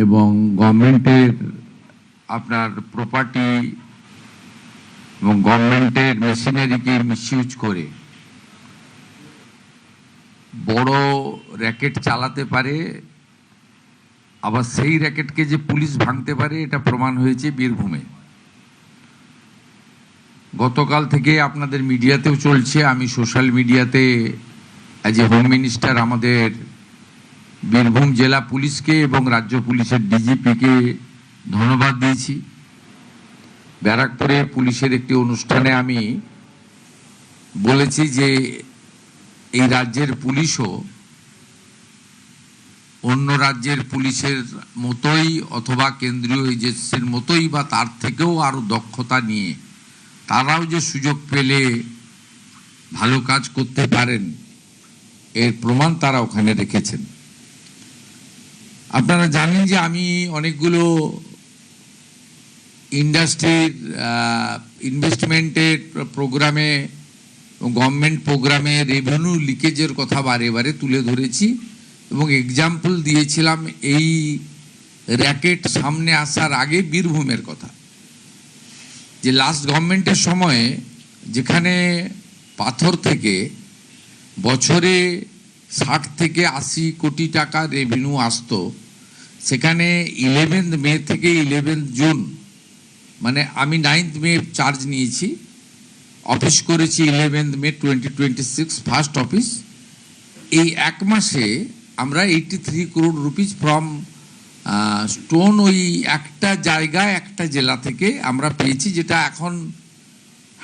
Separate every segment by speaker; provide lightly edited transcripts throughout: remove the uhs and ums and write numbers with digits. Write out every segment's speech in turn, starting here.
Speaker 1: এবং গভর্নমেন্টের আপনার প্রপার্টি এবং গভর্নমেন্টের মেশিনারিকে মিসইউজ করে বড় র্যাকেট চালাতে পারে, আবার সেই র্যাকেটকে যে পুলিশ ভাঙতে পারে এটা প্রমাণ হয়েছে বীরভূমে। গতকাল থেকে আপনাদের মিডিয়াতেও চলছে, আমি সোশ্যাল মিডিয়াতে অ্যাজ এ হোম মিনিস্টার আমাদের বীরভূম জেলা পুলিশকে এবং রাজ্য পুলিশের ডিজিপিকে ধন্যবাদ দিয়েছি। ব্যারাকপুরে পুলিশের একটি অনুষ্ঠানে আমি বলেছি যে এই রাজ্যের পুলিশও অন্য রাজ্যের পুলিশের মতোই অথবা কেন্দ্রীয় এজেন্সির মতোই বা তার থেকেও আরও দক্ষতা নিয়ে তারাও যে সুযোগ পেলে ভালো কাজ করতে পারেন এর প্রমাণ তারা ওখানে রেখেছেন। আপনারা জানেন যে আমি অনেকগুলো ইন্ডাস্ট্রির ইনভেস্টমেন্টের প্রোগ্রামে, গভর্নমেন্ট প্রোগ্রামে রেভিনিউ লিকেজের কথা বারে বারে তুলে ধরেছি এবং এক্সাম্পল দিয়েছিলাম এই র্যাকেট সামনে আসার আগে বীরভূমের কথা, যে লাস্ট গভর্নমেন্টের সময়ে যেখানে পাথর থেকে বছরে 60 থেকে 80 কোটি টাকা রেভিনিউ আসতো, সেখানে 11 মে থেকে 11 জুন, মানে আমি 9 মে চার্জ নিয়েছি, অফিস করেছি 11 মে 2026 ফার্স্ট অফিস। এই এক মাসে আমরা 83 crore রুপিস ফ্রম স্টোন ওই একটা জায়গায় একটা জেলা থেকে আমরা পেয়েছি, যেটা এখন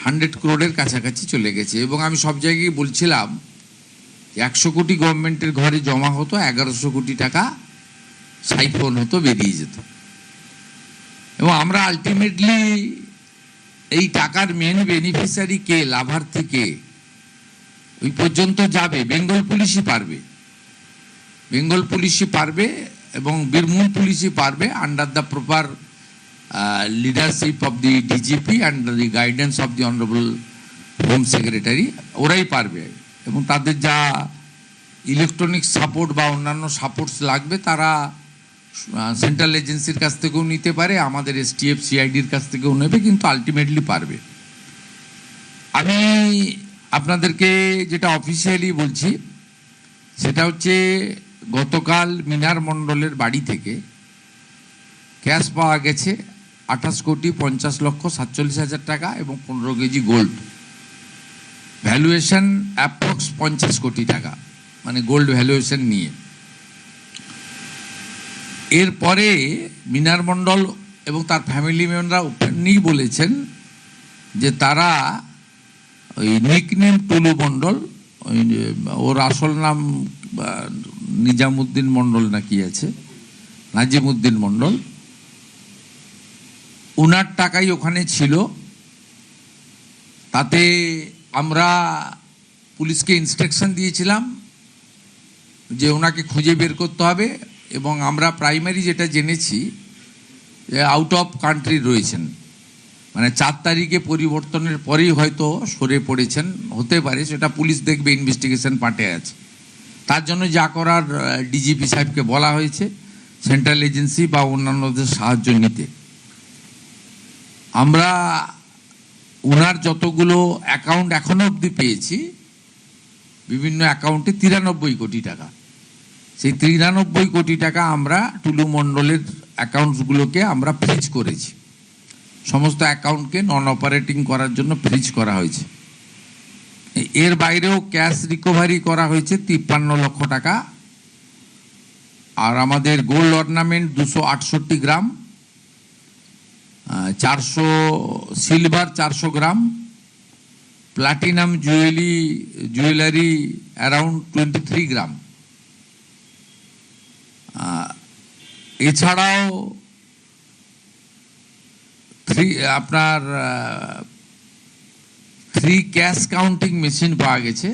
Speaker 1: 100 crore কাছাকাছি চলে গেছে। এবং আমি সব জায়গায় বলছিলাম 100 কোটি গভর্নমেন্টের ঘরে জমা হতো, 1100 কোটি টাকা সাইফোন হতো, বেরিয়ে যেত। এবং আমরা আলটিমেটলি এই টাকার মেন বেনিফিশিয়ারি কে, লাভার্থী কে, ওই পর্যন্ত যাবে বেঙ্গল পুলিশই পারবে, বেঙ্গল পুলিশই পারবে এবং বীরভূম পুলিশই পারবে under the proper leadership of the DGP and the guidance of the honourable home secretary, ওরাই পারবে। এবং তাদের যা ইলেকট্রনিক সাপোর্ট বা অন্যান্য সাপোর্টস লাগবে তারা সেন্ট্রাল এজেন্সির কাছ থেকেও নিতে পারে, আমাদের এসটিএফ সিআইডির কাছ থেকেও নেবে, কিন্তু আলটিমেটলি পারবে। আমি আপনাদেরকে যেটা অফিসিয়ালি বলছি সেটা হচ্ছে গতকাল মিনার মণ্ডলের বাড়ি থেকে ক্যাশ পাওয়া গেছে 28,50,47,000 টাকা এবং 15 কেজি গোল্ড, ভ্যালুয়েশন অ্যাপ্রক্স 50 কোটি টাকা, মানে গোল্ড ভ্যালুয়েশন নিয়ে। এরপরে মিনার মণ্ডল এবং তার ফ্যামিলি মেম্বাররা ওপেনলি বলেছেন যে তারা ওই নিকনেম টুলু মণ্ডল, ওই ওর আসল নাম নিজামুদ্দিন মণ্ডল না কি আছে, নাজিমুদ্দিন মণ্ডল, ওনার টাকাই ওখানে ছিল। তাতে আমরা পুলিশকে ইনস্ট্রাকশন দিয়েছিলাম যে ওনাকে খুঁজে বের করতে হবে, এবং আমরা প্রাইমারি যেটা জেনেছি যে আউট অফ কান্ট্রি রয়েছেন, মানে 4 তারিখে পরিবর্তনের পরেই হয়তো সরে পড়েছেন, হতে পারে, সেটা পুলিশ দেখবে, ইনভেস্টিগেশন পার্টে আছে। তার জন্য যা করার ডিজিপি সাহেবকে বলা হয়েছে সেন্ট্রাল এজেন্সি বা অন্যান্যদের সাহায্য নিতে। আমরা ওনার যতগুলো অ্যাকাউন্ট এখনো অবধি পেয়েছি, বিভিন্ন অ্যাকাউন্টে 93 কোটি টাকা, সেই 93 কোটি টাকা আমরা টুলু মণ্ডলের অ্যাকাউন্টসগুলোকে আমরা ফ্রিজ করেছি, সমস্ত অ্যাকাউন্টকে নন অপারেটিং করার জন্য ফ্রিজ করা হয়েছে। এর বাইরেও ক্যাশ রিকভারি করা হয়েছে 53 লক্ষ টাকা, আর আমাদের gold ornament 268 gram, 400 silver 400 gram, platinum jewellery around 23 gram. এছাড়াও আপনার 3 ক্যাশ কাউন্টিং মেশিন পাওয়া গেছে,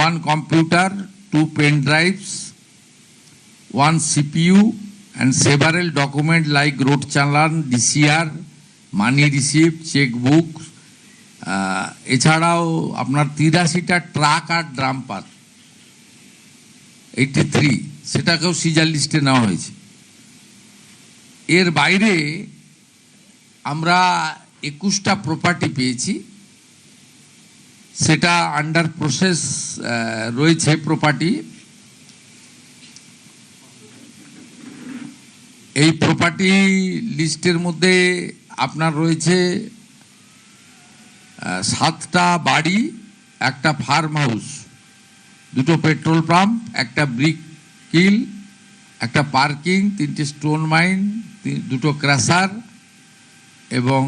Speaker 1: 1 computer, 2 pen drives, 1 CPU and several documents like road challan, DCR, money receipt, checkbook, এছাড়াও আপনার 83টা ট্রাক আর ড্রাম্পার, 83, সেটাকেও সিজার লিস্টে নেওয়া হয়েছে। এর বাইরে আমরা 21টা প্রপার্টি পেয়েছি, সেটা আন্ডার প্রসেস রয়েছে। প্রপার্টি, এই প্রপার্টি লিস্টের মধ্যে আপনার রয়েছে 7টা বাড়ি, একটা ফার্ম হাউস, 2টো পেট্রোল পাম্প, একটা ব্রিক কিল, একটা পার্কিং, 3টে স্টোন মাইন, 2টো ক্রাশার এবং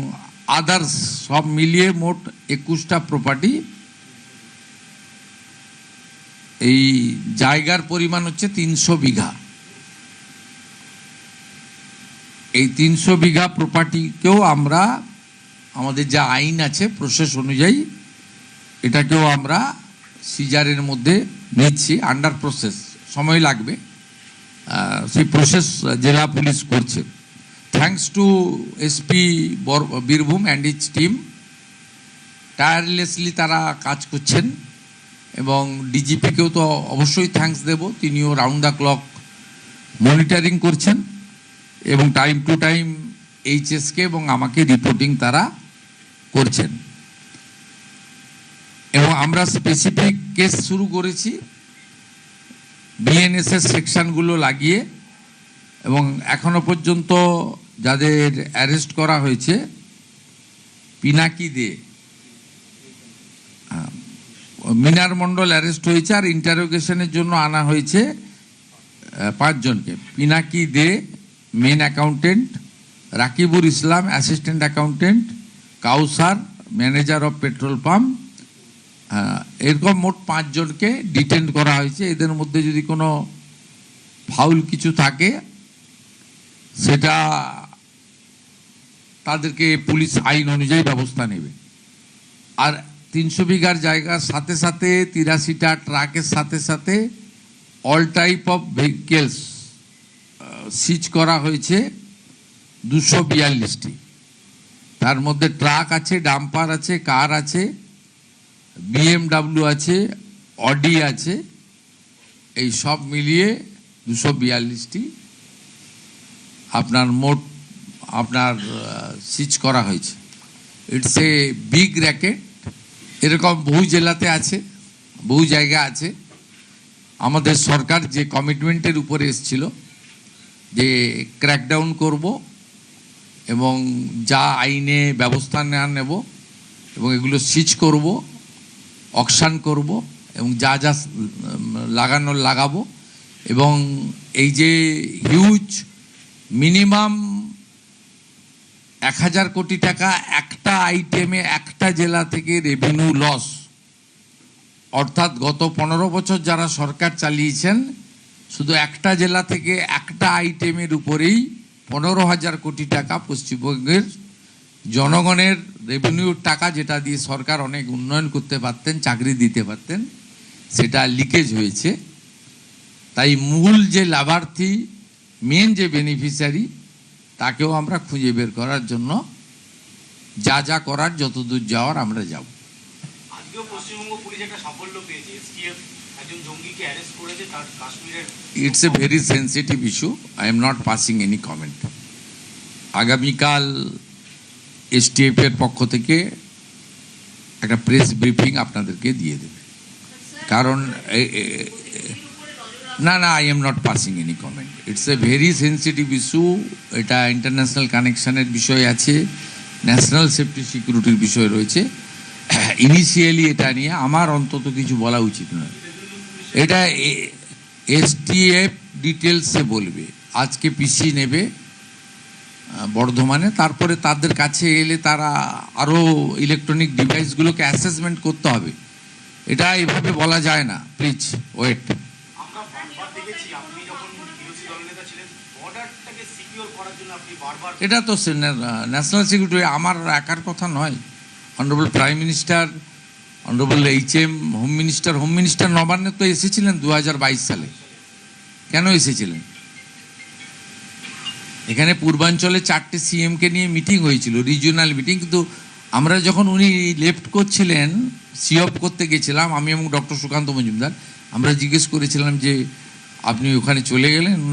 Speaker 1: আদার্স সব মিলিয়ে মোট 21টা প্রপার্টি। এই জায়গার পরিমাণ হচ্ছে 300 বিঘা। এই 300 বিঘা প্রপার্টিকেও আমরা আমাদের যা আইন আছে প্রসেস অনুযায়ী এটাকেও আমরা সিজারের মধ্যে নিচ্ছি, আন্ডার প্রসেস, সময় লাগবে, সেই প্রসেস জেলা পুলিশ করছে। Thanks to SP Birbhum and is team, tirelessly তারা কাজ করছেন এবং ডিজিপিকেও তো অবশ্যই থ্যাঙ্কস দেব, তিনিও রাউন্ড দ্য ক্লক মনিটরিং করছেন এবং টাইম টু টাইম এইচএসকে এবং আমাকে রিপোর্টিং তারা করছেন। এবং আমরা স্পেসিফিক কেস শুরু করেছি বিএনএসএস সেকশনগুলো লাগিয়ে, এবং এখনো পর্যন্ত যাদের অ্যারেস্ট করা হয়েছে, পিনাকি দে, মিনার মণ্ডল অ্যারেস্ট হয়েছে, আর ইন্টারোগেশনের জন্য আনা হয়েছে 5 জনকে। Pinaki De main accountant, Rakibur Islam assistant accountant, Kausar manager of petrol pump, এরকম মোট 5 জনকে ডিটেন করা হয়েছে। এদের মধ্যে যদি কোনো ফাউল কিছু থাকে সেটা তাদেরকে পুলিশ আইন অনুযায়ী ব্যবস্থা নেবে। আর 300 বিঘার জায়গার সাথে সাথে 83টা ট্রাকের সাথে সাথে অল টাইপ অফ ভেহিকেলস সিজ করা হয়েছে 242টি। তার মধ্যে ট্রাক আছে, ডাম্পার আছে, কার আছে, বিএমডাব্লিউ আছে, অডি আছে, এই সব মিলিয়ে 242টি আপনার মোট আপনার সিজ করা হয়েছে। It's a big racket. এরকম বহু জেলাতে আছে, বহু জায়গা আছে। আমাদের সরকার যে কমিটমেন্টের উপরে এসেছিল যে ক্র্যাকডাউন করব এবং যা আইনে ব্যবস্থা নেব এবং এগুলো সিজ করব, অকশন করব এবং যা যা লাগানোর লাগাবো, এবং এই যে হিউজ মিনিমাম 1000 কোটি টাকা একটা আইটেমে একটা জেলা থেকে রেভিনিউ লস, অর্থাৎ গত 15 বছর যারা সরকার চালিয়েছেন শুধু একটা জেলা থেকে একটা আইটেমের উপরেই 15,000 কোটি টাকা পশ্চিমবঙ্গের জনগণের রেভিনিউর টাকা, যেটা দিয়ে সরকার অনেক উন্নয়ন করতে পারতেন, চাকরি দিতে পারতেন, সেটা লিকেজ হয়েছে। তাই মূল যে লাভার্থী, মেন যে বেনিফিশিয়ারি, তাকেও আমরা খুঁজে বের করার জন্য যা যা করার, যতদূর যাওয়ার আমরা যাব।
Speaker 2: আজকেও পশ্চিমবঙ্গ পুলিশ একটা সাফল্য পেয়েছে, এসটিএফ একজন জঙ্গিকে অ্যারেস্ট করেছে তার কাশ্মীরের।
Speaker 1: It's a very sensitive issue, I am not passing any comment. আগামীকাল এসটিএফ এর পক্ষ থেকে একটা প্রেস ব্রিফিং আপনাদেরকে দিয়ে দেবে, কারণ না না, I am not passing any comment. It's a very sensitive issue. এটা ইন্টারন্যাশনাল কানেকশনের বিষয় আছে, ন্যাশনাল সেফটি সিকিউরিটির বিষয় রয়েছে। ইনিশিয়ালি এটা নিয়ে আমার অন্তত কিছু বলা উচিত নয়। এটা এসটিএফ ডিটেলসে বলবে। আজকে পিসি নেবে বর্ধমানে, তারপরে তাদের কাছে এলে তারা আরও ইলেকট্রনিক ডিভাইসগুলোকে অ্যাসেসমেন্ট করতে হবে। এটা এভাবে বলা যায় না, প্লিজ ওয়েট।
Speaker 2: আমরা বারবার দেখেছি আপনি যখন বিরোধী দলনেতা ছিলেন, বর্ডারটাকে সিকিউর করার জন্য আপনি বারবার।
Speaker 1: এটা তো ন্যাশনাল সিকিউরিটি আমার একার কথা নয়। Honourable prime minister, honourable HM home minister নবান্নে তো এসেছিলেন 2022 সালে। কেন এসেছিলেন? এখানে পূর্বাঞ্চলে 4টে CM-কে নিয়ে মিটিং হয়েছিল, রিজিওনাল মিটিং। কিন্তু আমরা যখন উনি লেফট করছিলেন, সিঅপ করতে গেছিলাম আমি এবং ডক্টর সুকান্ত মজুমদার, আমরা জিজ্ঞেস করেছিলাম যে আপনি ওখানে চলে গেলেন।